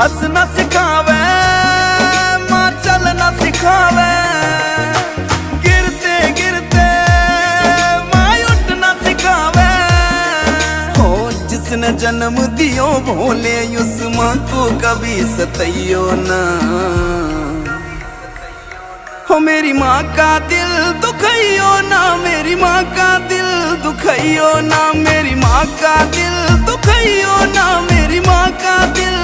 हंसना सिखावे, माँ चलना सिखावे, गिरते गिरते माँ उठना सिखावे। हो जिसने जन्म दियो भोले उस माँ को कभी सताइयो ना। हो मेरी माँ का दिल दुखाइयो ना, मेरी माँ का दिल दुखाइयो ना, मेरी माँ का दिल दुखाइयो ना, मेरी माँ का दिल